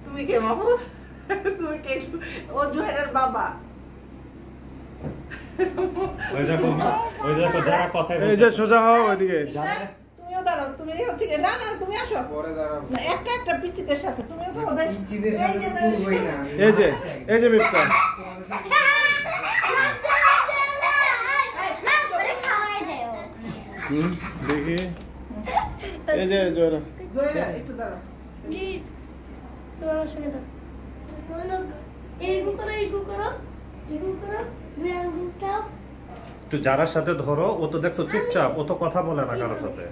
তুমি কে মাহফুজ? তুমি কে? ও জুহেরার বাবা। ওই দেখো যারা কথা বলছে, এই যে সোজা হও ওইদিকে। তুমিও দাঁড়াও, তুমি হচ্ছে না না তুমি আসো পরে দাঁড়াও না, একটা একটা পিচ্চিদের সাথে তুমিও তো ওদের পিচ্চিদের সাথে তুলবই না। এই যে বিপ্লব দেখি, এই যে জোরা একটু দাঁড়াও। একটু যারার সাথে ধরো, ও তো দেখছো চুপচাপ, ও তো কথা বলে না কারোর সাথে।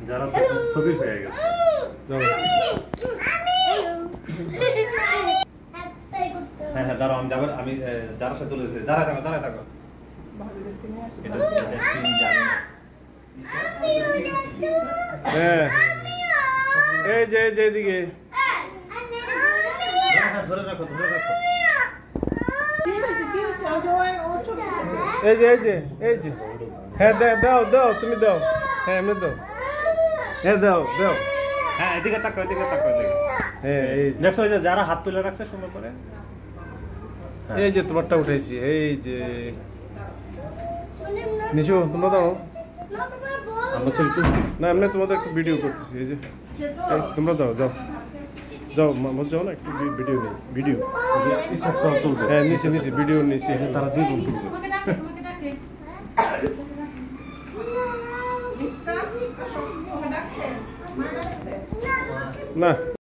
যারা তো স্থবির হয়ে গেছে। হ্যাঁ হ্যাঁ দাঁড়াও, আমি যাবার, আমি যারার সাথে তুলে দিচ্ছি। দাঁড়ায় থাকো। হ্যাঁ এই যে এদিকে ধরে রাখো। এই যে হ্যাঁ দাও তুমি দাও, হ্যাঁ এমনি দাও, হ্যাঁ দাও হ্যাঁ এদিকে তাকাও। হ্যাঁ এই দেখছো ওই যে যারা হাত তুলে রাখছে সুন্দর করে। এই যে তোমারটা উঠেছি, এই যে নিশু তোমরা দাও আমরা ছবি তুলছি। না, এমনি তোমাদের একটু ভিডিও করতেছি। এই যে তোমরা যাও যাও না, একটু ভিডিও নেই, ভিডিও তুলবে। হ্যাঁ নিচে ভিডিও নিচে, তারা দুই বোন তুলবে। মিথ্যা সব ডাকছে না